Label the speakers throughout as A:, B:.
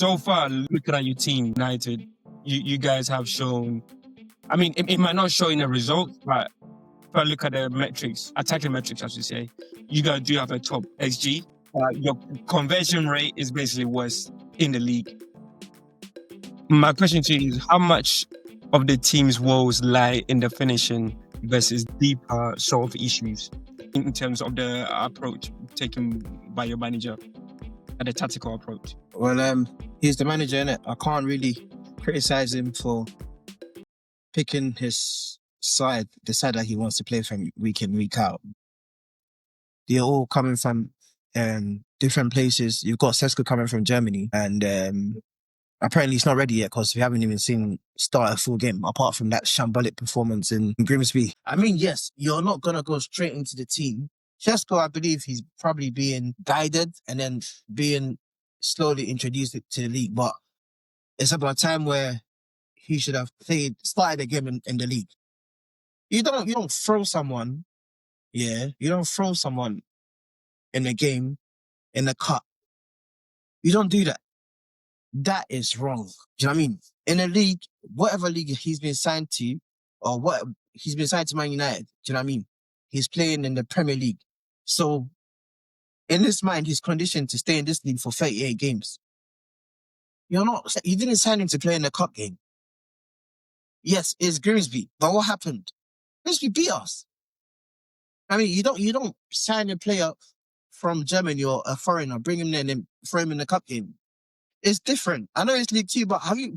A: so far, looking at your team, United, you guys have shown. I mean, it might not show in the results, but if I look at the metrics, attacking metrics, I should say, you guys do have a top XG. Your conversion rate is basically worst in the league. My question to you is, how much of the team's woes lie in the finishing versus deeper sort of issues in terms of the approach taken by your manager and the tactical approach?
B: Well, he's the manager, innit? I can't really criticize him for picking his side, the side that he wants to play from week in, week out. They're all coming from different places. You've got Sesko coming from Germany, and apparently he's not ready yet because we haven't even seen start a full game apart from that shambolic performance in Grimsby. I mean, yes, you're not going to go straight into the team. Sesko, I believe he's probably being guided and then being slowly introduced to the league, but it's about a time where he should have started a game in the league. You don't throw someone, you don't throw someone in a game, in a cup. You don't do that. That is wrong. Do you know what I mean? In a league, whatever league he's been signed to, or what he's been signed to Man United, do you know what I mean? He's playing in the Premier League. So, in his mind, he's conditioned to stay in this league for 38 games. You didn't sign him to play in the cup game. Yes, it's Grimsby, but what happened? Grimsby beat us. I mean, you don't sign a player from Germany or a foreigner, bring him in and throw him in the cup game. It's different. I know it's League 2, but have you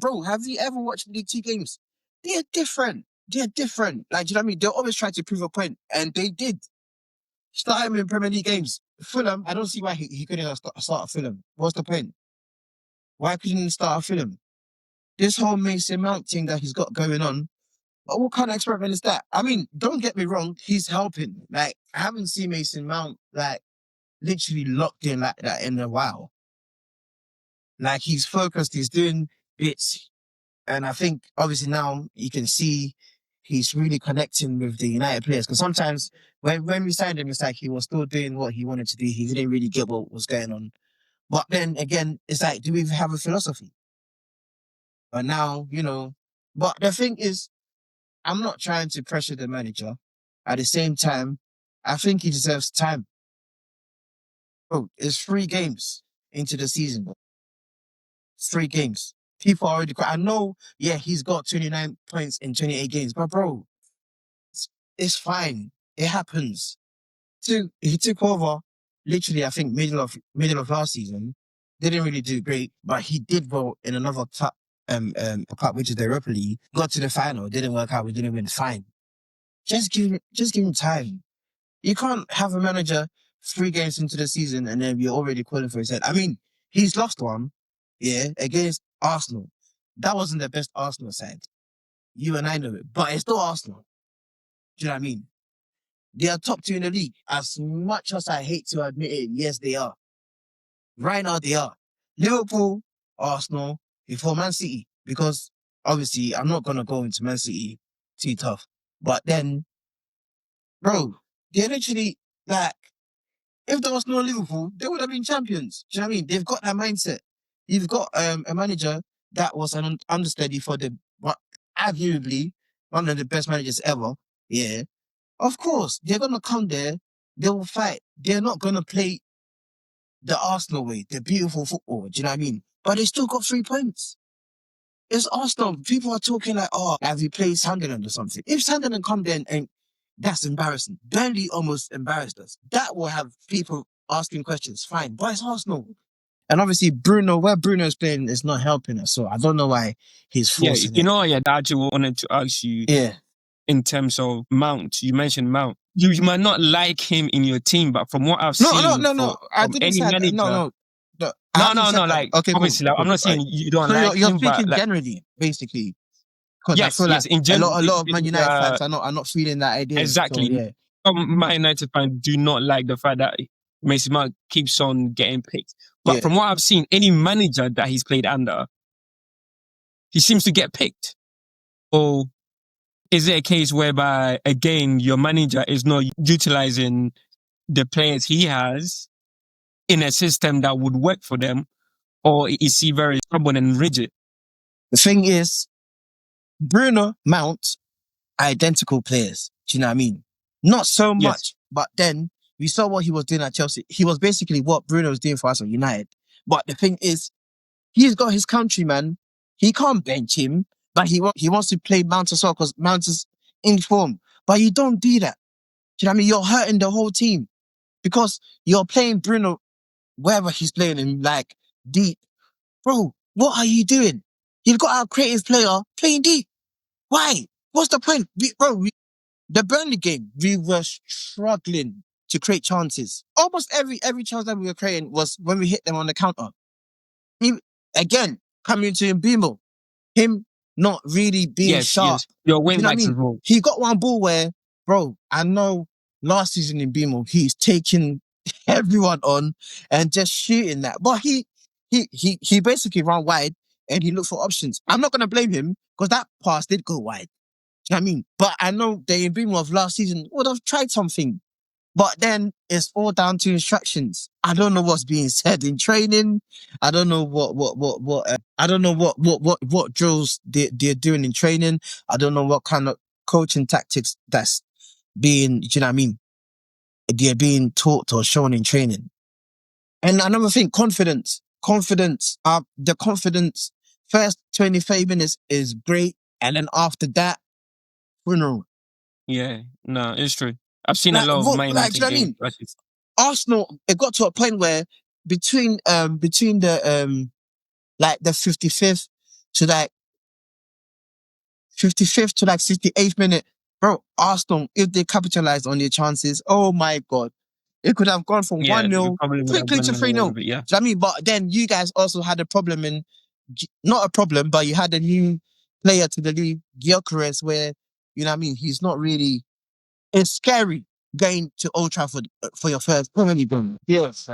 B: ever watched League 2 games? They're different. Like, do you know what I mean? They'll always try to prove a point, and they did. Start him in Premier League games. Fulham, I don't see why he couldn't have started Fulham. What's the point? Why couldn't he start Fulham? This whole Mason Mount thing that he's got going on, what kind of experiment is that? I mean, don't get me wrong, he's helping. Like, I haven't seen Mason Mount, like, literally locked in like that in a while. Like, he's focused, he's doing bits. And I think, obviously, now you can see he's really connecting with the United players. Because sometimes, when we signed him, it's like he was still doing what he wanted to do. He didn't really get what was going on. But then, again, it's like, do we have a philosophy? But now, but the thing is, I'm not trying to pressure the manager. At the same time, I think he deserves time. Bro, it's 3 games into the season. 3 games. People are already... I know, he's got 29 points in 28 games, but bro, it's fine. It happens. He took over, literally, I think, middle of last season. Didn't really do great, but he did well in another cup, which is the Europa League. Got to the final, didn't work out, we didn't win. Fine. Just give him time. You can't have a manager 3 games into the season and then you're already calling for his head. I mean, he's lost one, against Arsenal. That wasn't the best Arsenal side. You and I know it, but it's still Arsenal. Do you know what I mean? They are top 2 in the league. As much as I hate to admit it, yes, they are. Right now, they are. Liverpool, Arsenal, before Man City. Because, obviously, I'm not going to go into Man City too tough. But then, bro, they're literally, like, if there was no Liverpool, they would have been champions. Do you know what I mean? They've got that mindset. You've got a manager that was an understudy for arguably one of the best managers ever. Yeah. Of course, they're going to come there. They will fight. They're not going to play the Arsenal way, the beautiful football. Do you know what I mean? But they still got 3 points. It's Arsenal. People are talking like, have you played Sunderland or something? If Sunderland come there and that's embarrassing. Burnley almost embarrassed us. That will have people asking questions. Fine. But it's Arsenal. And obviously, where Bruno's playing is not helping us. So I don't know why he's forcing it.
A: I actually wanted to ask you.
B: Yeah.
A: In terms of Mount, you mentioned Mount. You might not like him in your team, but from what I've seen,
B: no. I didn't say
A: manager,
B: no.
A: Like,
B: okay,
A: obviously,
B: cool.
A: I'm not saying you don't like him.
B: You're speaking
A: but
B: generally, basically. Because
A: yes,
B: I feel like
A: in general,
B: a lot of Man United fans are not feeling that idea.
A: Exactly.
B: So, yeah.
A: Some Man United fans do not like the fact that Mason Mount keeps on getting picked. But from what I've seen, any manager that he's played under, he seems to get picked. Or is it a case whereby, again, your manager is not utilizing the players he has in a system that would work for them? or is he very stubborn and rigid?
B: The thing is, Bruno, Mount, identical players. Do you know what I mean? Not so
A: Yes.
B: much, but then we saw what he was doing at Chelsea. He was basically what Bruno was doing for us at United. But the thing is, he's got his countryman. He can't bench him, but he wants to play Mount as well because Mount is in form. But you don't do that. Do you know what I mean? You're hurting the whole team because you're playing Bruno wherever he's playing him, like deep. Bro, what are you doing? You've got our creative player playing deep. Why? What's the point? The Burnley game, we were struggling to create chances. Almost every chance that we were creating was when we hit them on the counter. Again, coming to Mbemo, him not really being sharp.
A: Yes. Your
B: You
A: wing
B: know what I
A: backs as
B: mean?
A: well.
B: He got one ball where, bro, I know last season in Mbemo, he's taking everyone on and just shooting that. But he basically ran wide and he looked for options. I'm not going to blame him because that pass did go wide. You know what I mean? But I know the Mbemo of last season would have tried something. But then it's all down to instructions. I don't know what's being said in training. I don't know I don't know what drills they're doing in training. I don't know what kind of coaching tactics that's being, you know what I mean? They're being taught or shown in training. And another thing, confidence. The confidence, first 20, 30 minutes is great. And then after that, funeral.
A: Yeah, no, it's true. I've seen a
B: Like,
A: lot of
B: what,
A: Man
B: like, do
A: United
B: you know what I
A: games.
B: mean?
A: Like it's-
B: Arsenal, it got to a point where between the like the 55th to like 55th to like 68th minute, bro, Arsenal, if they capitalized on their chances, oh my God, it could have gone from
A: yeah, we
B: 1-0
A: probably would have
B: quickly
A: won
B: to
A: away
B: 3-0.
A: with it. Yeah.
B: Do you know what I mean? But then you guys also had a problem not a problem, but you had a new player to the league, Gyökeres, where, you know what I mean, he's not really, it's scary going to Old Trafford for your first Premier game. Yes,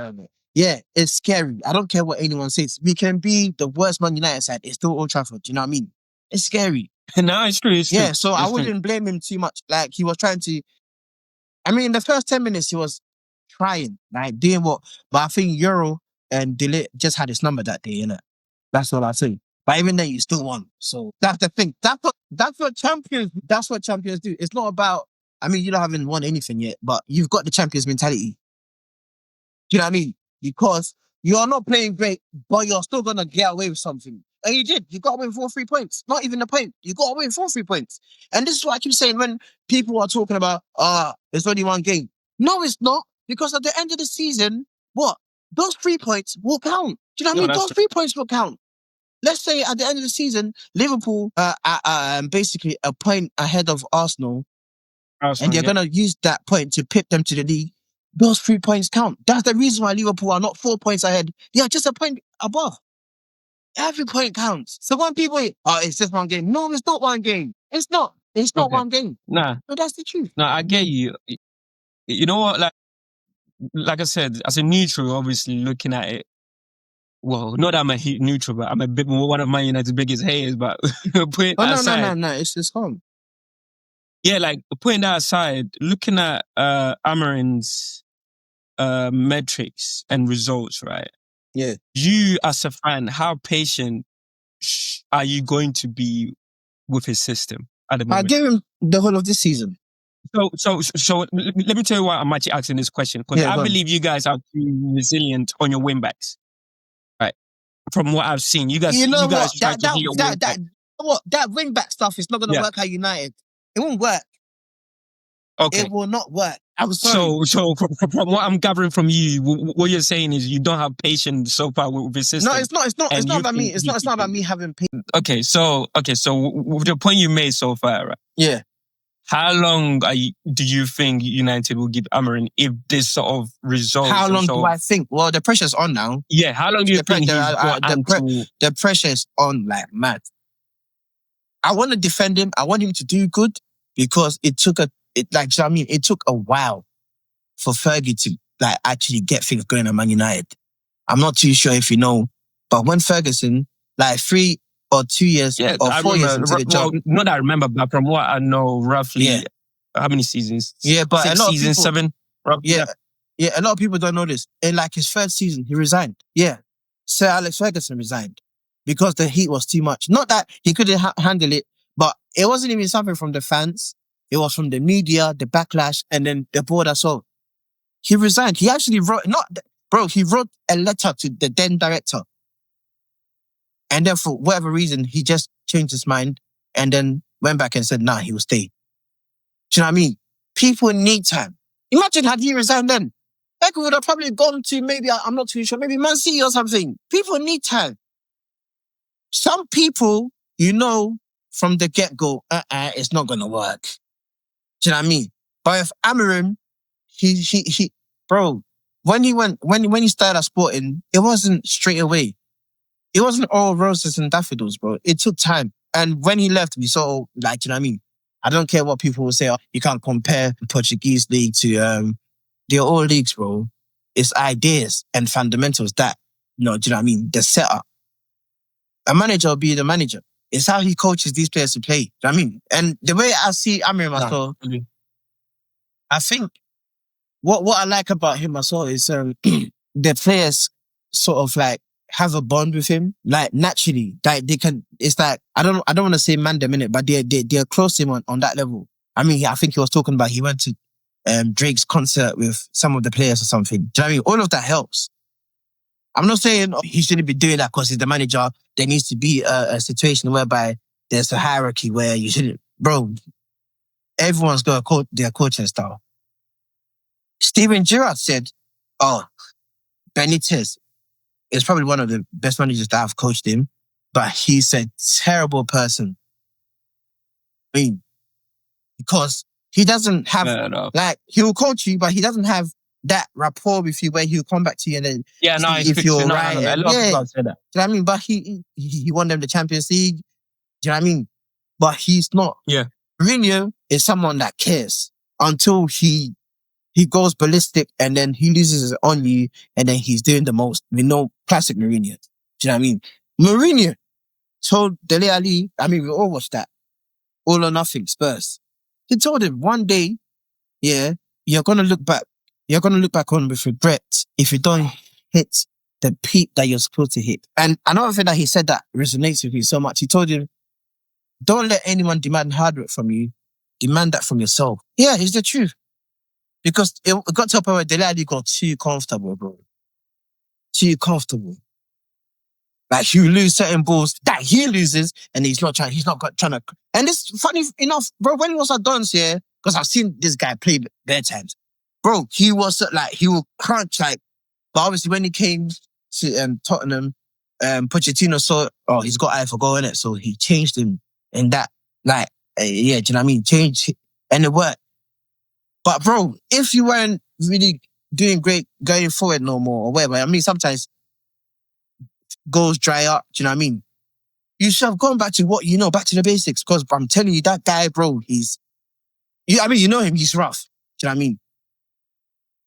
B: yeah, it's scary. I don't care what anyone says. We can be the worst Man United side. It's still Old Trafford. Do you know what I mean? It's scary.
A: No, it's true. It's true.
B: Yeah, so I
A: It's true.
B: wouldn't blame him too much. Like he was trying to. I mean, in the first 10 minutes, he was trying, like doing what. But I think Euro and Delete just had his number that day, innit? That's all I say. But even then, you still won. So that's the thing. That's what champions do. It's not about. I mean, you haven't won anything yet, but you've got the champions mentality. Do you know what I mean? Because you're not playing great, but you're still gonna get away with something. And you did. You got away with 4 3 points. Not even a point. You got away with 4 3 points. And this is what I keep saying when people are talking about, it's only one game. No, it's not. Because at the end of the season, what? Those 3 points will count. Do you know what I
A: No,
B: mean?
A: that's
B: Those
A: true.
B: 3 points will count. Let's say at the end of the season, Liverpool basically a point ahead of Arsenal, and
A: Arsenal,
B: they're
A: yeah.
B: going to use that point to pip them to the league. Those 3 points count. That's the reason why Liverpool are not 4 points ahead. They are just a point above. Every point counts. So when people, it's just one game. No, it's not one game. It's not. It's not
A: Okay.
B: one game.
A: Nah,
B: No, that's the truth.
A: no, I get you. You know what? Like I said, as a neutral, obviously looking at it. Well, not that I'm a neutral, but I'm a bit more one of Man United's biggest haters. But putting
B: Oh,
A: that
B: no.
A: aside,
B: It's home.
A: yeah, like putting that aside, looking at Amarin's metrics and results, right?
B: Yeah.
A: You as a fan, how patient are you going to be with his system at the
B: I
A: moment?
B: give him the whole of this season.
A: So let me tell you why I'm actually asking this question, because
B: Yeah,
A: I
B: go on.
A: believe you guys are too resilient on your wing backs, right? From what I've seen, you guys try to hit your wing back.
B: That wing back stuff is not going to
A: Yeah.
B: work at United. It won't work.
A: Okay.
B: It will not work. I'm sorry.
A: So from what I'm gathering from you, what you're saying is you don't have patience so far with his system.
B: No, it's not. It's not. It's
A: and
B: not
A: you
B: about me.
A: think
B: It's not about me having patience.
A: Okay, so with the point you made so far, right?
B: Yeah.
A: How long do you think United will give Amarin if this sort of results?
B: How long do I think? Well, the pressure's on now.
A: Yeah, how long do you think he's got
B: the pressure's on like mad. I want to defend him. I want him to do good because it took a while for Fergie to like actually get things going at Man United. I'm not too sure if you know, but when Ferguson, like 3 or 2 years or 4 years into the job.
A: Well, not that I remember, but from what I know, roughly, how many seasons?
B: Yeah, but
A: 6
B: a lot of
A: seasons,
B: people,
A: 7. Roughly,
B: yeah, a lot of people don't know this. In like his third season, he resigned. Yeah. Sir Alex Ferguson resigned because the heat was too much. Not that he couldn't handle it, but it wasn't even something from the fans. It was from the media, the backlash, and then the board as well. He resigned. He actually wrote, he wrote a letter to the then director. And then for whatever reason, he just changed his mind and then went back and said, nah, he will stay. Do you know what I mean? People need time. Imagine had he resigned then. Like we would have probably gone to maybe, I'm not too sure, maybe Man City or something. People need time. Some people, from the get-go, it's not going to work. Do you know what I mean? But if Amarim, bro, when he started at Sporting, it wasn't straight away. It wasn't all roses and daffodils, bro. It took time. And when he left, we saw, do you know what I mean? I don't care what people will say. Oh, you can't compare the Portuguese league to they're all leagues, bro. It's ideas and fundamentals that, do you know what I mean? The setup. A manager will be the manager. It's how he coaches these players to play. Do you know what I mean? And the way I see Amarim as well, I think what I like about him as well is the players sort of like have a bond with him, like naturally. Like they can. It's like I don't want to say man them in it, but they're close to him on that level. I mean, I think he was talking about he went to Drake's concert with some of the players or something. Do you know what I mean? All of that helps. I'm not saying he shouldn't be doing that because he's the manager. There needs to be a situation whereby there's a hierarchy where you shouldn't. Bro, everyone's got their coaching style. Steven Gerrard said, Benitez is probably one of the best managers that I've coached him, but he's a terrible person. I mean, because he doesn't have, he'll coach you, but he doesn't have that rapport with you where he'll come back to you and then if you're right.
A: A lot of people say that.
B: Do you know what I mean? But he won them the Champions League. Do you know what I mean? But he's not.
A: Yeah. Mourinho
B: is someone that cares until he goes ballistic and then he loses it on you and then he's doing the most. We know classic Mourinho. Do you know what I mean? Mourinho told Dele Alli, I mean, we all watched that. All or nothing, Spurs. He told him one day, you're going to look back. You're going to look back on with regret if you don't hit the peak that you're supposed to hit. And another thing that he said that resonates with me so much, he told him, don't let anyone demand hard work from you. Demand that from yourself. Yeah, it's the truth. Because it got to a point where Dele Alli got too comfortable, bro. Too comfortable. Like you lose certain balls that he loses and he's not trying to. And it's funny enough, bro, when he was at Dons, because I've seen this guy play bare times. Bro, he was like, he will crunch like, but obviously when he came to Tottenham, Pochettino saw, he's got eye for goal in it. So he changed him in that, like, do you know what I mean? Changed, and it worked. But bro, if you weren't really doing great going forward no more or whatever, I mean, sometimes goals dry up, do you know what I mean? You should have gone back to what you know, back to the basics. Because I'm telling you, that guy, bro, you know him, he's rough. Do you know what I mean?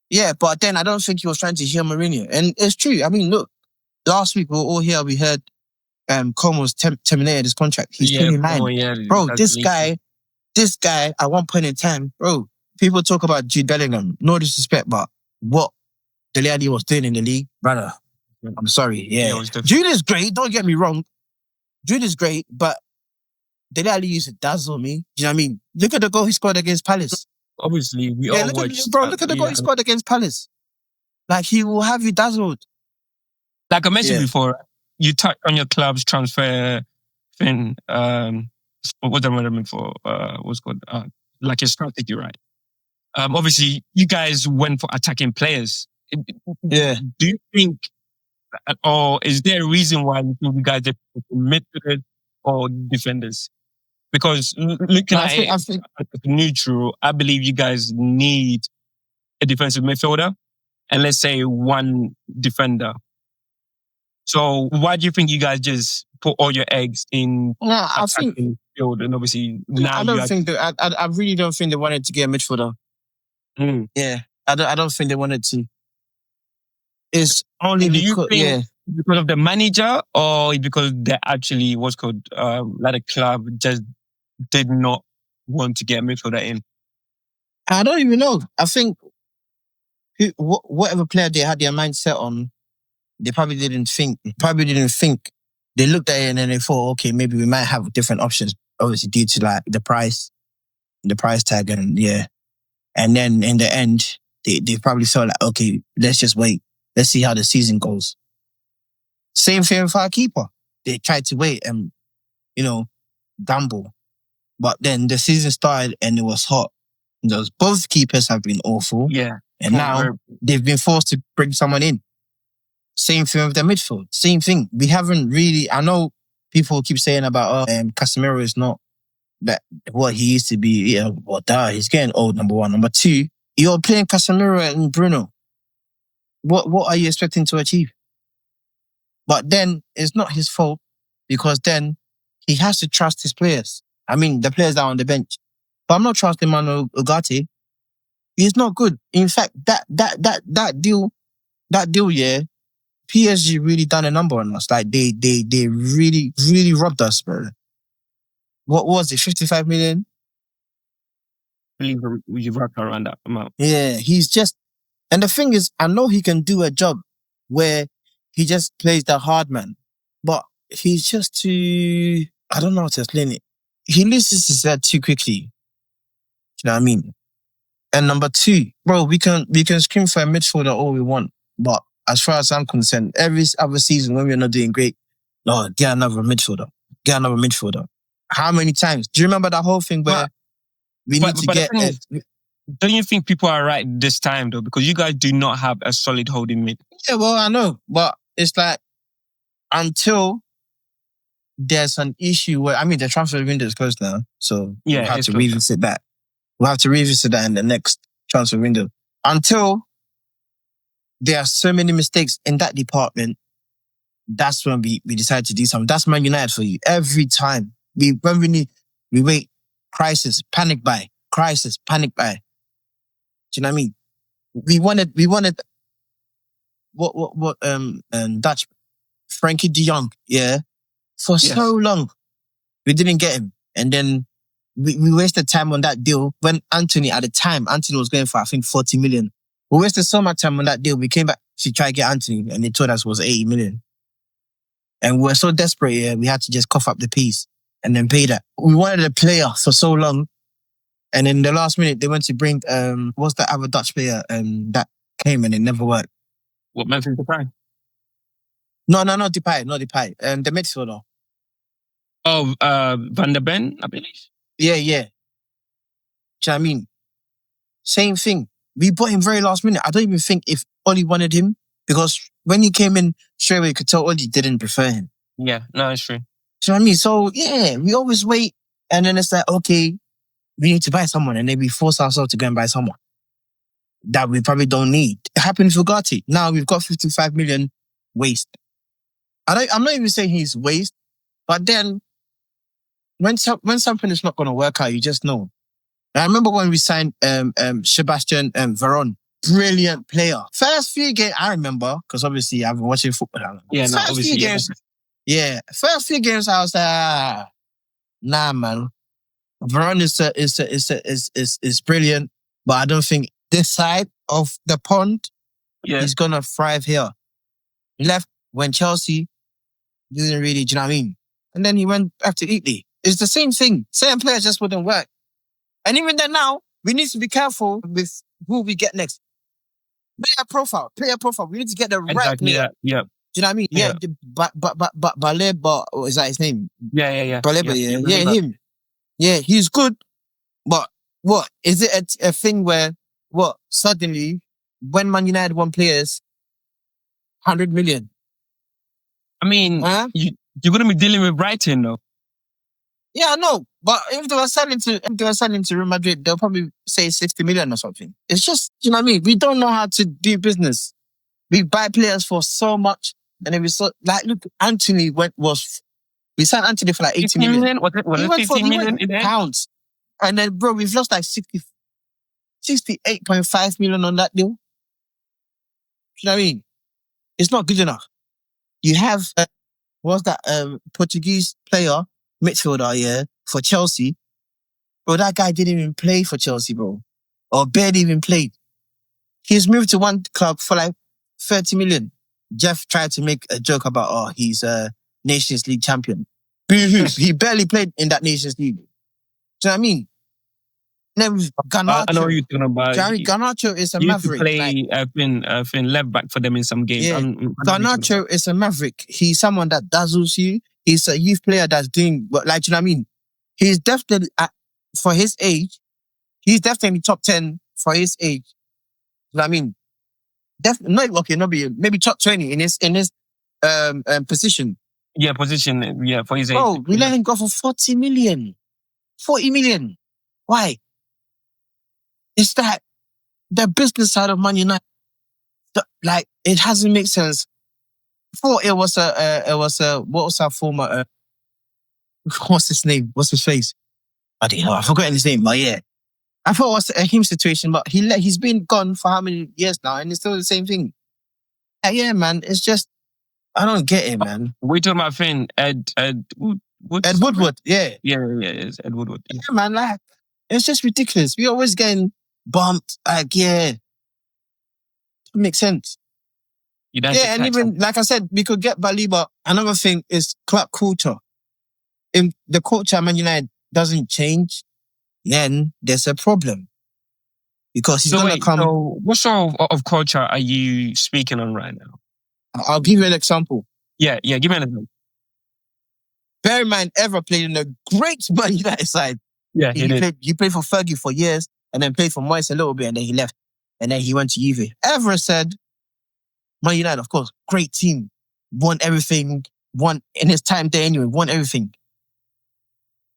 B: Yeah, but then I don't think he was trying to hear Mourinho. And it's true. I mean, look, last week we were all here, we heard Coleman's terminated his contract. He's 29. Bro, this guy, at one point in time, bro, people talk about Jude Bellingham. No disrespect, but what Dele Alli was doing in the league, brother, I'm sorry. Yeah. Jude is great, don't get me wrong. Jude is great, but Dele Alli used to dazzle me. Do you know what I mean? Look at the goal he scored against Palace.
A: Obviously, look at
B: the goal he scored against Palace. Like, he will have you dazzled.
A: Like I mentioned before, you touched on your club's transfer thing. What am I looking for? What's called? Like your strategy, right? Obviously, you guys went for attacking players.
B: Yeah.
A: Do you think, or is there a reason why you guys did midfielders or defenders? Because looking at it as neutral, I believe you guys need a defensive midfielder and let's say one defender. So why do you think you guys just put all your eggs in attacking field? And obviously now
B: I really don't think they wanted to get a midfielder. Yeah, I don't think they wanted to. It's only because
A: of the manager or because they actually like a club just did not want to get a midfielder in?
B: I don't even know. I think whatever player they had their mind set on, they probably didn't think. They looked at it and then they thought, okay, maybe we might have different options. Obviously, due to like the price tag, and yeah. And then in the end, they probably felt like, okay, let's just wait. Let's see how the season goes. Same thing with our keeper. They tried to wait and, gamble. But then the season started and it was hot. Both keepers have been awful.
A: Yeah.
B: And now they've been forced to bring someone in. Same thing with the midfield. Same thing. We haven't really, I know people keep saying about, Casemiro is not that what he used to be. Yeah, he's getting old, number one. Number two, you're playing Casemiro and Bruno. What are you expecting to achieve? But then it's not his fault, because then he has to trust his players. I mean, the players that are on the bench. But I'm not trusting Manu Ugarte. He's not good. In fact, that deal, yeah, PSG really done a number on us. Like they really, really robbed us, bro. What was it? 55 million?
A: I believe you wrapped around that amount.
B: Yeah, he's just, and the thing is, I know he can do a job where he just plays the hard man, but he's just too, I don't know how to explain it. He loses his head too quickly. Do you know what I mean? And number two, bro, we can scream for a midfielder all we want, but as far as I'm concerned, every other season when we're not doing great, no, get another midfielder. How many times? Do you remember that whole thing where we need to get...
A: Don't you think people are right this time, though? Because you guys do not have a solid holding mid.
B: Yeah, well, I know. But it's like, until there's an issue where... I mean, the transfer window is closed now, so we'll have to revisit that. We'll have to revisit that in the next transfer window. Until there are so many mistakes in that department, that's when we decide to do something. That's Man United for you. Every time. We wait. Crisis, panic buy. Crisis, panic buy. Do you know what I mean? We wanted what Dutch Frankie de Jong, yeah, for so long. We didn't get him. And then we wasted time on that deal when Anthony was going for, I think, 40 million. We wasted so much time on that deal. We came back to try to get Anthony and they told us it was 80 million. And we were so desperate, yeah, we had to just cough up the piece and then pay that. We wanted a player for so long. And in the last minute, they went to bring, what's that other Dutch player that came and it never worked?
A: What, Memphis Depay?
B: No, not Depay. The midfielder.
A: Oh, Van der Ben, I believe.
B: Yeah. Do you know what I mean? Same thing. We bought him very last minute. I don't even think if Oli wanted him, because when he came in straight away, you could tell Oli didn't prefer him.
A: Yeah, no, it's true.
B: Do you know what I mean? So, yeah, we always wait. And then it's like, okay, we need to buy someone. And then we force ourselves to go and buy someone that we probably don't need. It happened with Ugarte. Now we've got 55 million waste. I'm not even saying he's waste, but then when something is not going to work out, you just know. I remember when we signed Sebastian Veron. Brilliant player. First few games, I remember, because obviously I've been watching football.
A: Yeah, no, obviously.
B: First few games, I was like, nah, man. Veron is brilliant, but I don't think this side of the pond is gonna thrive here. He left when Chelsea didn't really, do you know what I mean? And then he went back to Italy. It's the same thing. Certain players just wouldn't work. And even then now, we need to be careful with who we get next. Player profile. We need to get the right player.
A: Yeah.
B: Do you know what I mean? Yeah. Baleba, is that his name?
A: Yeah.
B: Baleba, yeah, him. Yeah, he's good. But what? Is it a thing where, suddenly, when Man United won players, 100 million?
A: I mean, you're going to be dealing with Brighton, though.
B: Yeah, I know. But if they were selling to Real Madrid, they'll probably say 60 million or something. It's just, you know what I mean? We don't know how to do business. We buy players for so much. And then look, Anthony we signed Anthony for like 80 million.
A: Was it 15 million in
B: pounds? And then, bro, we've lost like 68.5 million on that deal. You know what I mean? It's not good enough. You have, what's that Portuguese player, midfielder, yeah, for Chelsea. Bro, that guy didn't even play for Chelsea, bro. Or barely even played. He's moved to one club for like 30 million. Jeff tried to make a joke about, he's a Nations League champion. Boo-hoo. He barely played in that Nations League. Do you know what I mean? Then with Garnacho.
A: I know what you're talking about.
B: Garnacho is a
A: He used to
B: maverick.
A: play left back for them in some games.
B: Yeah. Garnacho is a maverick. He's someone that dazzles you. He's a youth player that's doing, do you know what I mean? He's definitely, for his age, he's definitely top 10 for his age. You know what I mean? Maybe top 20 in his position.
A: Yeah, position. Yeah, for his age.
B: Bro, we let him go for 40 million. 40 million. Why? It's that the business side of Man United. It hasn't made sense. Before it was what was our former what's his name? What's his face? I don't know. I forgot his name, but yeah. I thought it was a him situation, but he's been gone for how many years now, and it's still the same thing. Yeah, man. It's just I don't get it, man.
A: We're talking about Ed
B: Woodward, yeah.
A: Yeah, it's Ed Woodward.
B: Yeah, man, it's just ridiculous. We always getting bumped, it makes sense. And even, like I said, we could get Baliba. Another thing is club culture. If the culture at Man United doesn't change, then there's a problem. Because he's going to come...
A: So what sort of culture are you speaking on right now?
B: I'll give you an example.
A: Yeah, give me an example.
B: Bear in mind, Ever played in a great Man United side.
A: Yeah, he did.
B: He played for Fergie for years, and then played for Moyes a little bit, and then he left. And then he went to Juve. Ever said, Man United, of course, great team. Won everything. Won in his time there anyway. Won everything.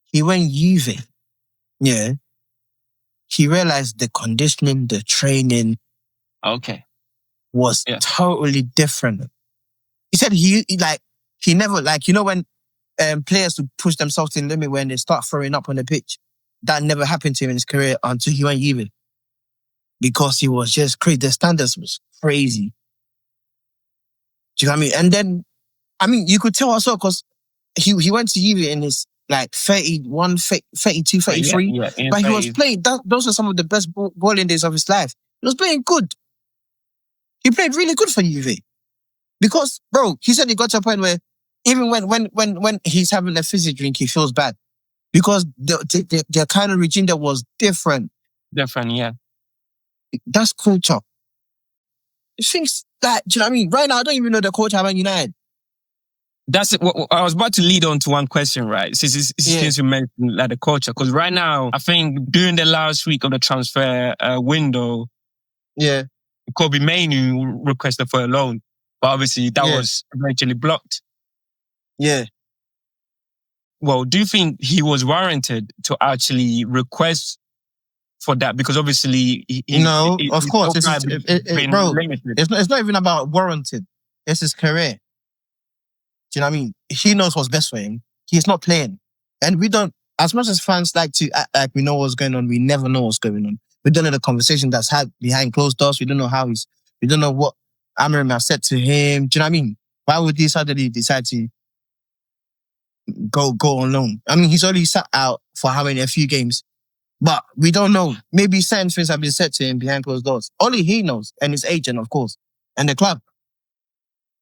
B: He went Juve. Yeah. He realized the conditioning, the training.
A: Okay.
B: Was totally different. He said he never, when players would push themselves to the limit when they start throwing up on the pitch. That never happened to him in his career until he went Juve. Because he was just crazy. The standards was crazy. Do you know what I mean? And then, you could tell also because he went to Juve in his 31, 32, 33. But he was playing, those are some of the best balling days of his life. He was playing good. He played really good for Juve. Because, bro, he said he got to a point where even when he's having a fizzy drink, he feels bad. Because the kind of regime that was different.
A: Different, yeah.
B: That's culture. Things that, do you know what I mean? Right now, I don't even know the culture of Man United.
A: That's it. I was about to lead on to one question, right? Since you mentioned the culture. Because right now, I think during the last week of the transfer window, Kobe Mainu requested for a loan. But obviously, that was eventually blocked.
B: Yeah.
A: Well, do you think he was warranted to actually request for that? Because obviously...
B: of course. It's not even about warranted. It's his career. Do you know what I mean? He knows what's best for him. He's not playing. And we don't... As much as fans like to act like we know what's going on, we never know what's going on. We don't know the conversation that's had behind closed doors. We don't know we don't know what Amarim has said to him. Do you know what I mean? Why would he suddenly decide to go on loan? He's already sat out for a few games. But we don't know. Maybe certain things have been said to him behind closed doors. Only he knows. And his agent, of course. And the club.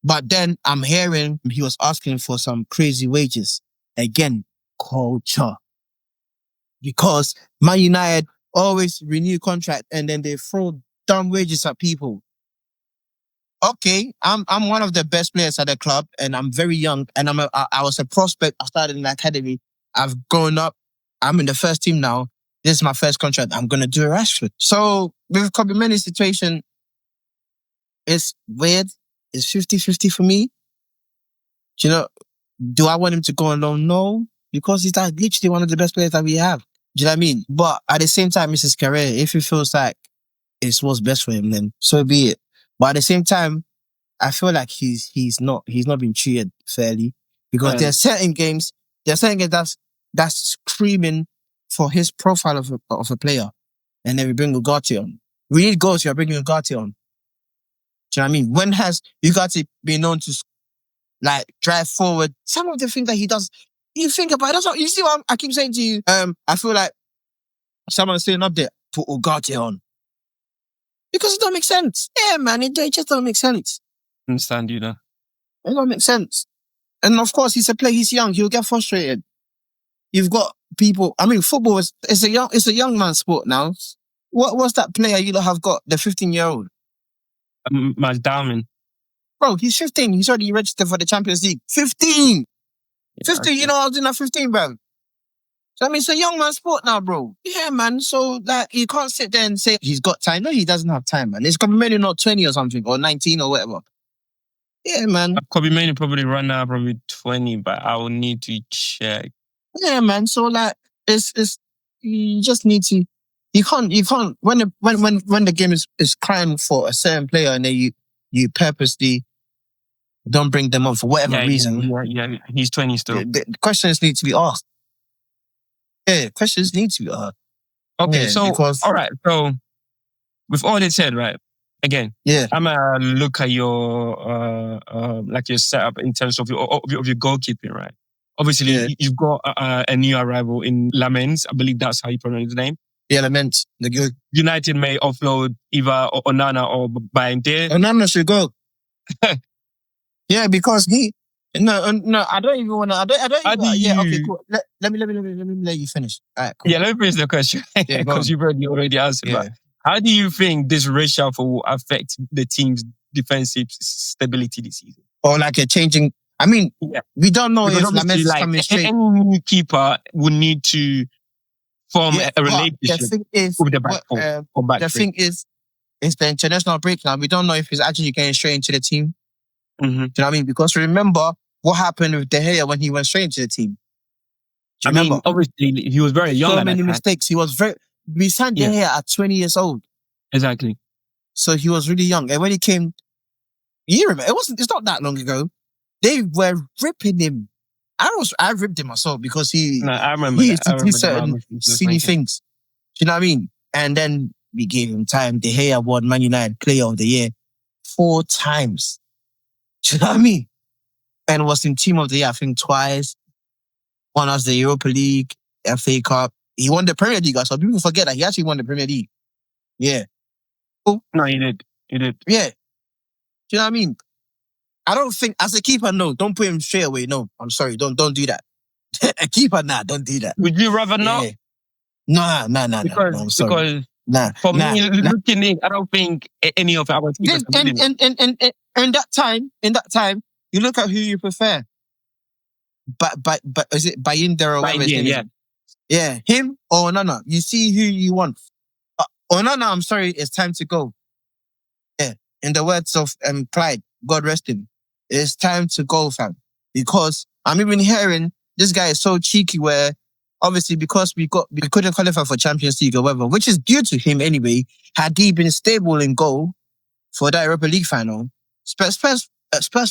B: But then I'm hearing he was asking for some crazy wages. Again, culture. Because Man United always renew contract and then they throw dumb wages at people. Okay, I'm one of the best players at the club and I'm very young and I was a prospect. I started in the academy. I've grown up. I'm in the first team now. This is my first contract. I'm going to do a Rashford. So with Kobe Mainoo's situation, it's weird. It's 50-50 for me. Do I want him to go on loan? No, because he's literally one of the best players that we have. Do you know what I mean? But at the same time, it's his career. If he feels like it's what's best for him, then so be it. But at the same time, I feel like he's not been treated fairly because there are certain games that's screaming for his profile of a player, and then we bring Ugarte on. We need goals. You're bringing Ugarte on. Do you know what I mean? When has Ugarte been known to drive forward? Some of the things that he does, you think about it. That's what you see. What I keep saying to you. I feel like someone's saying up there, put Ugarte on. Because it don't make sense. Yeah, man, it just don't make sense.
A: understand you now.
B: It don't make sense. And of course, he's a player. He's young. He'll get frustrated. You've got people. I mean, football is it's a young man's sport now. What's that player you have got? The 15-year-old.
A: Matt Darwin.
B: Bro, he's 15. He's already registered for the Champions League. 15.
A: Yeah,
B: 15.
A: okay.
B: You know, I was in at 15, bro. So I mean, it's a young man's sport now, bro. Yeah, man. So like, you can't sit there and say he's got time. No, he doesn't have time, man. It's maybe not 20 or something, or 19 or whatever. Yeah, man.
A: Kobe Mainoo probably run now probably 20, but I will need to check.
B: Yeah, man. So like, it's you just need to. You can't when the game is crying for a certain player and then you purposely don't bring them on for whatever reason.
A: Yeah, he's 20 still.
B: The questions need to be asked. Yeah, questions need to be asked.
A: Okay,
B: Yeah,
A: so
B: because,
A: all right. So with all that said, right? Again,
B: yeah,
A: I'm gonna look at your like your setup in terms of your goalkeeping, right? Obviously,
B: Yeah.
A: you've got a new arrival in Lamens. I believe that's how you pronounce his name.
B: the elements. The good.
A: United may offload either Onana or Bayern.
B: Onana should go. Yeah, because he. No, I don't even want to. I don't
A: How
B: even.
A: do
B: Yeah, okay,
A: you-
B: cool. Let me let you finish. All right, cool.
A: Yeah, let me finish the question
B: Yeah, go on.
A: because you've already answered.
B: Yeah.
A: But how do you think this reshuffle will affect the team's defensive stability this season?
B: Or like a changing. I mean,
A: Yeah.
B: we don't know
A: Because
B: if
A: obviously,
B: Lamens is
A: like
B: coming straight.
A: any new keeper will need to form a
B: but
A: relationship
B: the thing is,
A: with the back four or back
B: the
A: three.
B: thing is, it's the international break now. We don't know if he's actually getting straight into the team.
A: Mhm.
B: Do you know what I mean? Because remember what happened with De Gea when he went straight into the team. Do
A: I
B: you remember?
A: mean, obviously, he was very young.
B: So
A: at
B: many
A: that time.
B: mistakes. We signed De Gea at 20 years old.
A: Exactly.
B: So he was really young. And when he came, you remember, it's not that long ago. They were ripping him. I ripped him myself because
A: No, I remember.
B: he
A: that.
B: used to
A: I
B: do
A: remember
B: certain
A: the mistakes he was
B: silly
A: making.
B: things. Do you know what I mean? And then we gave him time. De Gea won Man United Player of the Year 4 times. Do you know what I mean? And was in Team of the Year, I think, twice. Won us the Europa League, FA Cup. He won the Premier League. So people forget that he actually won the Premier League. Yeah.
A: No, he did. He did.
B: Yeah. Do you know what I mean? I don't think, as a keeper, no, don't put him straight away. No, I'm sorry. Don't do that. A keeper, nah, don't do that.
A: Would you rather not?
B: Yeah. Nah. No, I'm sorry.
A: Because for me, looking in, I don't think any of our keepers are good enough.
B: In that time, you look at who you prefer. But is it Bayinda or whatever his name is? Yeah, him or Onana. You see who you want. Onana, I'm sorry, it's time to go. Yeah, in the words of Clyde, God rest him, it's time to go, fam. Because I'm even hearing this guy is so cheeky where obviously because we couldn't qualify for Champions League or whatever, which is due to him anyway. Had he been stable in goal for that Europa League final, Spurs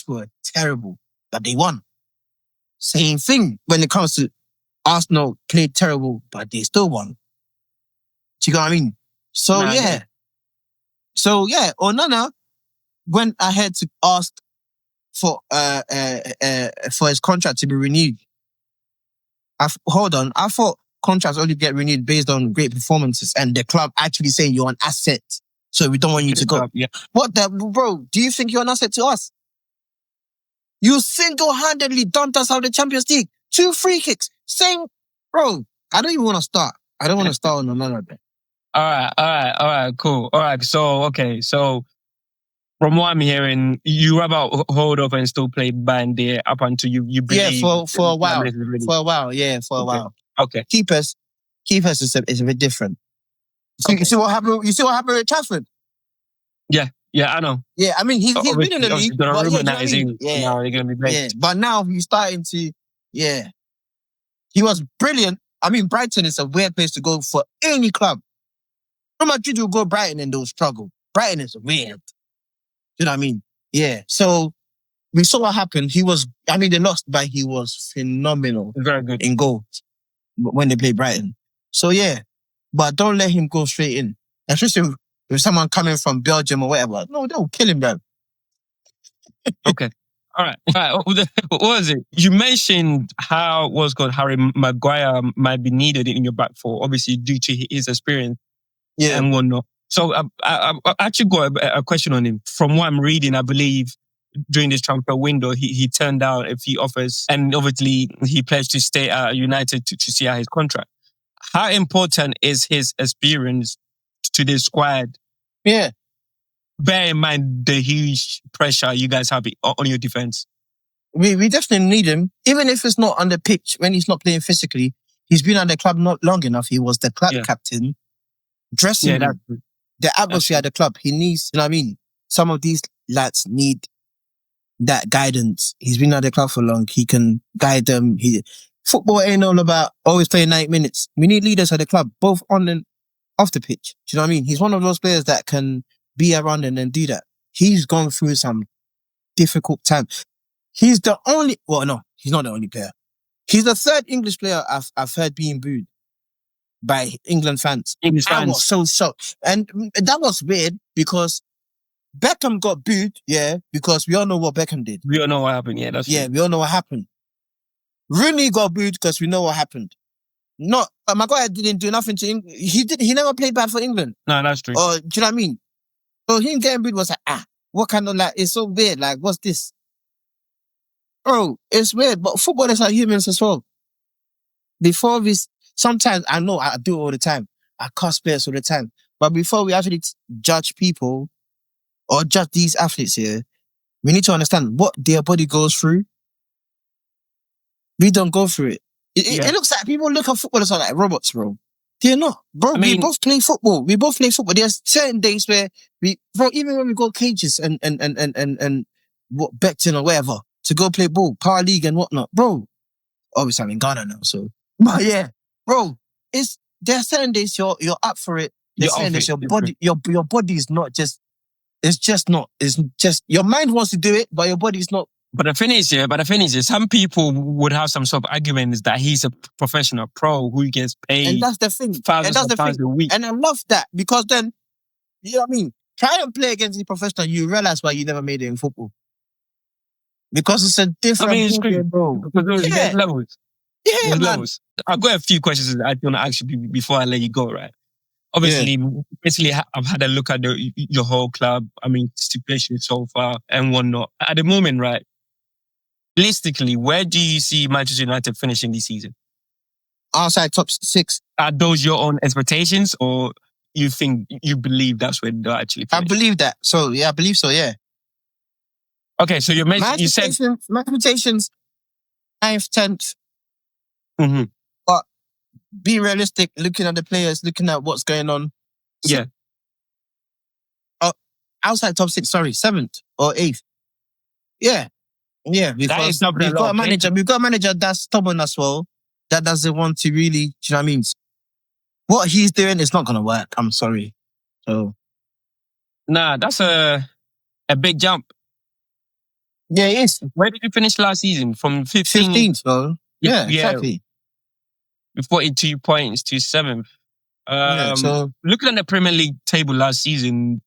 B: were terrible, but they won. Same thing when it comes to Arsenal, played terrible, but they still won. Do you know what I mean? So
A: Nah,
B: yeah. So yeah, Onana went ahead to ask for his contract to be renewed. Hold on, I thought contracts only get renewed based on great performances, and the club actually saying you're an asset, so we don't want you to go.
A: Yeah.
B: What the bro? Do you think you're an asset to us? You single-handedly dumped us out of the Champions League. 2 free kicks. Bro, I don't even want to start. I don't want to start on another bit.
A: All right, cool. All right, so from what I'm hearing, you rather hold off and still play Bayern up until you believe.
B: Yeah, for a while.
A: Lamens is ready.
B: For a while, yeah, for a
A: Okay.
B: while.
A: Okay.
B: Keepers is a bit different.
A: Okay.
B: You see what happened? You see what happened with Trafford?
A: Yeah, I know.
B: Yeah, I mean he's been in the league. But
A: Donnarumma
B: yeah,
A: now is in.
B: yeah,
A: Now they're going to be
B: yeah.
A: benched.
B: But now he's starting to. Yeah, he was brilliant. I mean, Brighton is a weird place to go for any club. Real Madrid will go Brighton and they'll struggle. Brighton is weird. You know what I mean? Yeah. So we saw what happened. They lost, but he was phenomenal
A: Very good.
B: in goal when they played Brighton. So yeah, but don't let him go straight in. Especially with someone coming from Belgium or whatever. No, they'll kill him, bro.
A: Okay. All right. What was it? You mentioned how Harry Maguire might be needed in your back four, obviously due to his experience and whatnot. So I actually got a question on him. From what I'm reading, I believe during this transfer window, he turned down a few offers, and obviously he pledged to stay at United to see out his contract. How important is his experience to this squad?
B: Yeah.
A: Bear in mind the huge pressure you guys have on your defense.
B: We definitely need him, even if it's not on the pitch when he's not playing physically. He's been at the club not long enough. He was the club captain. Dressing room, the atmosphere at the club. He needs, you know what I mean? Some of these lads need that guidance. He's been at the club for long. He can guide them. Football ain't all about always playing 90 minutes. We need leaders at the club, both on and off the pitch. Do you know what I mean? He's one of those players that can be around and then do that. He's gone through some difficult time. He's the only, well, no, he's not the only player. He's the third English player I've heard being booed by England fans. I was so shocked. And that was weird because Beckham got booed, because we all know what Beckham did.
A: We all know what happened, that's true.
B: We all know what happened. Rooney got booed because we know what happened. Not, Maguire didn't do nothing to England. He never played bad for England.
A: No, that's true.
B: Or, do you know what I mean? So him getting booed was like, what kind of, it's so weird. Like, what's this? Bro, it's weird, but footballers are humans as well. Before this, sometimes I know I do it all the time. I cuss players all the time. But before we actually judge people or judge these athletes here, we need to understand what their body goes through. We don't go through it. It looks like people look at footballers like robots, bro. They're not. Bro, we both play football. There's certain days where even when we go cages and what Beckton or whatever, to go play ball, power league and whatnot. Bro, obviously I'm in Ghana now, so. But yeah, bro, there are certain days you're up for it. There's certain days your body is not just, it's just, your mind wants to do it, but your body is not.
A: But the thing is, some people would have some sort of arguments that he's a professional pro who gets paid.
B: And that's the thing.
A: Thousands of pounds a week.
B: And I love that because then, you know what I mean? Try and play against the professional, you realize why you never made it in football. Because it's a different
A: game,
B: bro.
A: Because there's levels.
B: Yeah,
A: there's
B: man.
A: Levels. I've got a few questions that I want to ask you before I let you go, right? Obviously, basically, I've had a look at your whole club. I mean, stipulation so far and whatnot. At the moment, right? Realistically, where do you see Manchester United finishing this season?
B: Outside top 6.
A: Are those your own expectations, or you believe that's where they'll actually finish?
B: I believe that. So yeah, I believe so. Yeah.
A: Okay, so you said
B: my expectations 9th, 10th.
A: Mm-hmm.
B: But be realistic, looking at the players, looking at what's going on.
A: Yeah.
B: Outside top 6, 7th or 8th. Yeah. Yeah, because we've got a manager that's stubborn as well. That doesn't want to really, do you know what I mean? What he's doing is not going to work. I'm sorry. So.
A: Nah, that's a big jump.
B: Yeah, it is.
A: Where did you finish last season? From
B: 15th, bro. Yeah, exactly.
A: With 42 points to 7th.
B: So
A: looking at the Premier League table last season,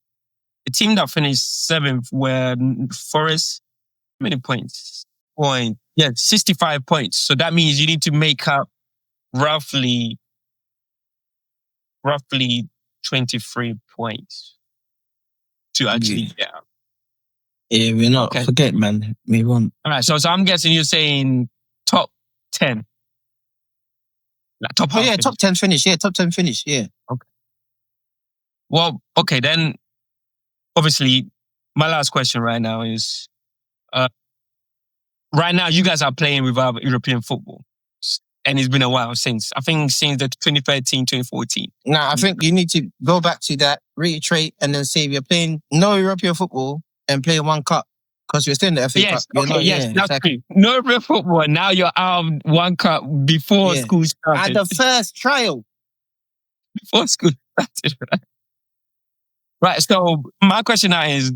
A: the team that finished 7th were Forest. How many points? 65 points. So that means you need to make up roughly 23 points to actually get out.
B: Yeah, we're not. Okay. Forget, man. We won't.
A: All right. So I'm guessing you're saying top 10. Like top half.
B: Yeah, top 10 finish. Yeah, top 10 finish. Yeah.
A: Okay. Well, okay, then obviously my last question right now is right now you guys are playing without European football. And it's been a while since the 2013, 2014.
B: Nah, I think you need to go back to that, reiterate, and then say we're playing no European football and play one cup. Because we're still in the FA Cup.
A: That's exactly. No European football. Now you're out of one cup before school started.
B: At the first trial.
A: Before school started, right? Right, so my question now is,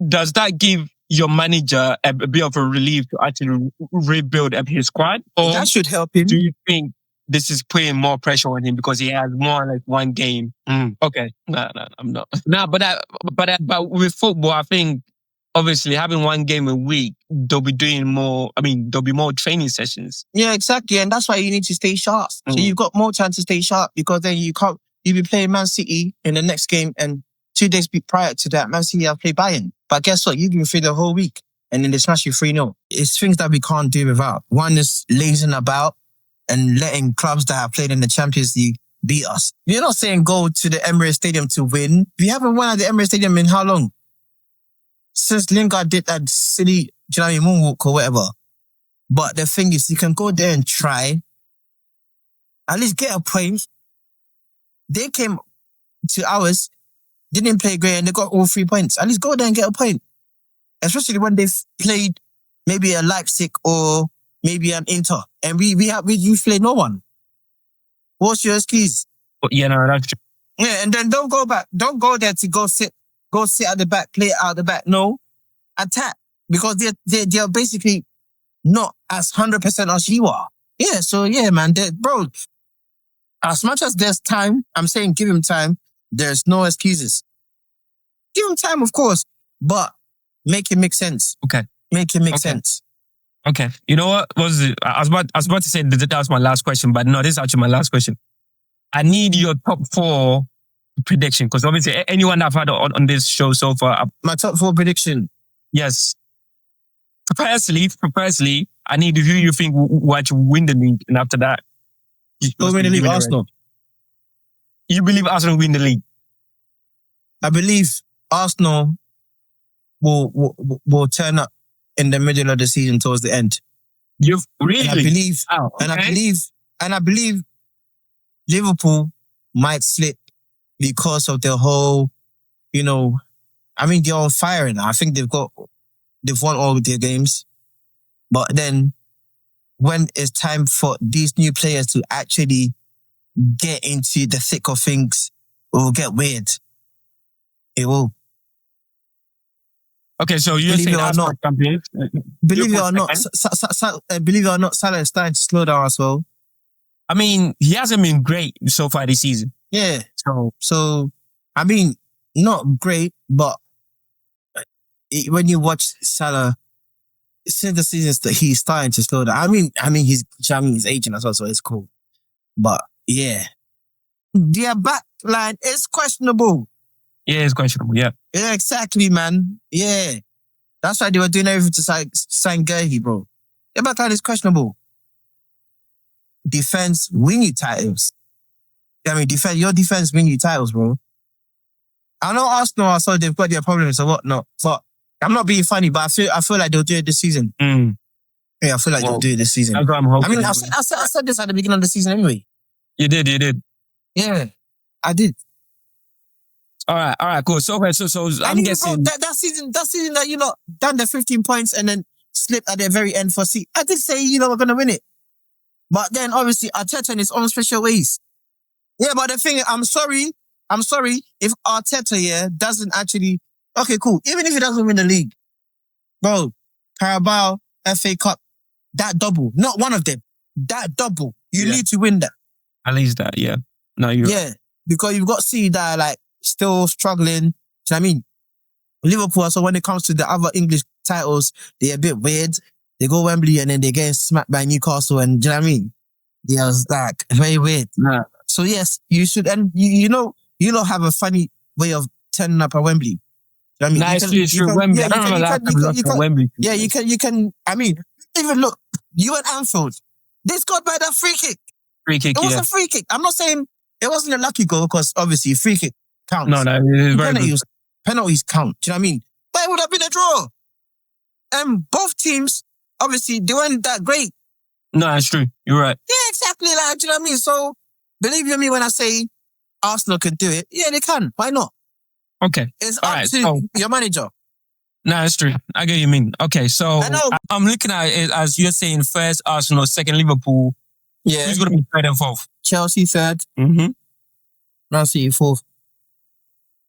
A: does that give your manager a bit of a relief to actually rebuild his squad? Or
B: that should help him.
A: Do you think this is putting more pressure on him because he has more like one game? Okay. No, I'm not. No, but with football, I think obviously having one game a week, they'll be doing more. I mean, there'll be more training sessions.
B: Yeah, exactly. And that's why you need to stay sharp. So you've got more time to stay sharp because then you'll be playing Man City in the next game and 2 days prior to that, Man City have played Bayern. But guess what? You've been through the whole week and then they smash you 3-0. It's things that we can't do without. One is lazing about and letting clubs that have played in the Champions League beat us. You're not saying go to the Emirates Stadium to win. We haven't won at the Emirates Stadium in how long? Since Lingard did that silly, moonwalk or whatever. But the thing is, you can go there and try. At least get a point. They came to ours, didn't play great, and they got all 3 points. At least go there and get a point. Especially when they've played maybe a Leipzig or maybe an Inter. And we played no one. What's your excuse?
A: Yeah, no, that's true.
B: Yeah, and then don't go back. Don't go there to go sit at the back, play it out the back. No. Attack. Because they're basically not as 100% as you are. Yeah, so yeah, man. Bro, as much as there's time, I'm saying give him time. There's no excuses. Give him time, of course, but make it make sense.
A: Okay.
B: Make it make sense.
A: Okay. You know what? I was about to say that was my last question, but no, this is actually my last question. I need your top 4 prediction, because obviously anyone I've had on this show so far.
B: My top 4 prediction.
A: Yes. Precisely, I need who you think will actually win the league, and after that,
B: Who win the league? Arsenal.
A: You believe Arsenal win the league?
B: I believe Arsenal will turn up in the middle of the season towards the end.
A: You've really?
B: And I believe Liverpool might slip because of the whole, they're on fire now. I think they've won all of their games. But then when it's time for these new players to actually get into the thick of things, it will get weird. It will.
A: Okay, so you're saying Arsenal champions?
B: Believe it or not, Salah is starting to slow down as well.
A: I mean, he hasn't been great so far this season.
B: Yeah. So not great, but when you watch Salah, since the season he's starting to slow down. I mean, he's aging as well, so it's cool. But yeah, their back line is questionable.
A: Yeah, it's questionable. Yeah.
B: Yeah, exactly, man. Yeah, that's why they were doing everything to sign Goalkeeping, bro. Their back line is questionable. Defense win you titles. Your defense win you titles, bro. I know Arsenal are so they've got their problems and whatnot, but I'm not being funny, but I feel like they'll do it this season.
A: Mm.
B: Yeah, I feel like they'll do it this season.
A: That's what I'm hoping.
B: I mean, I said this at the beginning of the season anyway.
A: You did.
B: Yeah, I did.
A: All right, cool. So I'm guessing
B: that season that done the 15 points and then slipped at the very end for C. I did say we're gonna win it, but then obviously Arteta in his own special ways. Yeah, but the thing is, I'm sorry if Arteta doesn't actually. Okay, cool. Even if he doesn't win the league, bro, Carabao, FA Cup, that double, not one of them, that double, you need to win that.
A: At least that, yeah. No,
B: because you've got City that are still struggling. Do you know what I mean? Liverpool, so when it comes to the other English titles, they're a bit weird. They go Wembley and then they get smacked by Newcastle, and do you know what I mean? Yeah, it's very weird.
A: Nah.
B: So yes, you should, and you don't have a funny way of turning up at Wembley. I mean,
A: Wembley. I don't know that Wembley.
B: Yeah, you can. I mean, even look, you at Anfield, they scored by that free kick. It was a free kick. I'm not saying it wasn't a lucky goal because obviously free kick counts.
A: No, it is
B: penalties count. Do you know what I mean? But it would have been a draw. And both teams, obviously, they weren't that great.
A: No, that's true. You're right.
B: Yeah, exactly. Do you know what I mean? So believe you me when I say Arsenal can do it. Yeah, they can. Why not?
A: Okay.
B: It's up to your manager.
A: No, that's true. I get what you mean. Okay, so I'm looking at it as you're saying first Arsenal, second Liverpool.
B: Yeah.
A: Who's going to be third and fourth?
B: Chelsea third.
A: Mm-hmm.
B: Man City fourth.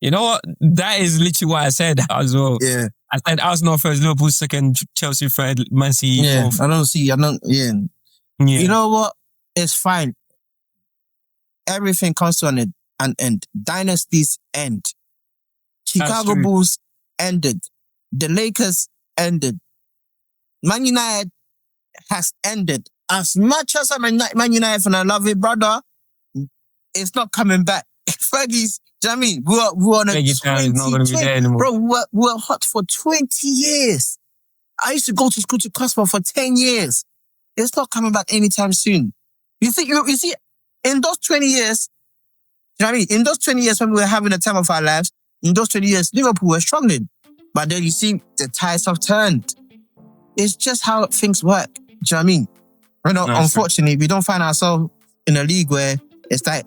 A: You know what? That is literally what I said as well.
B: Yeah.
A: I said Arsenal first, Liverpool second, Chelsea third, Man City fourth.
B: Yeah. You know what? It's fine. Everything comes to an end. Dynasties end. Chicago Bulls ended. The Lakers ended. Man United has ended. As much as I'm a Man United fan, I love it, brother. It's not coming back. Fergie's, do you know what I mean? We were on a
A: Fergie time is not going to be there anymore.
B: Bro, we were hot for 20 years. I used to go to school to Cosmo for 10 years. It's not coming back anytime soon. You see, in those 20 years, you know what I mean? In those 20 years when we were having the time of our lives, in those 20 years, Liverpool were struggling. But then you see, the tides have turned. It's just how things work. Do you know what I mean? You know, unfortunately, we don't find ourselves in a league where it's like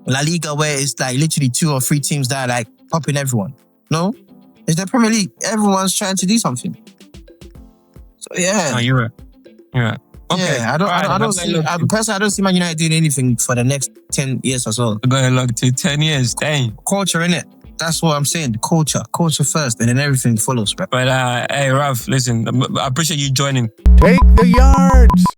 B: La Liga, where it's like literally 2 or 3 teams that are like popping everyone. No? It's the Premier League. Everyone's trying to do something. So yeah.
A: No, you're right. You're right. Okay.
B: Yeah, I don't see Man United doing anything for the next 10 years or so.
A: We're going to look to 10 years. Dang.
B: Culture, innit? That's what I'm saying. Culture first, and then everything follows, bro.
A: But hey, Rav, listen, I appreciate you joining.
C: Take the yards.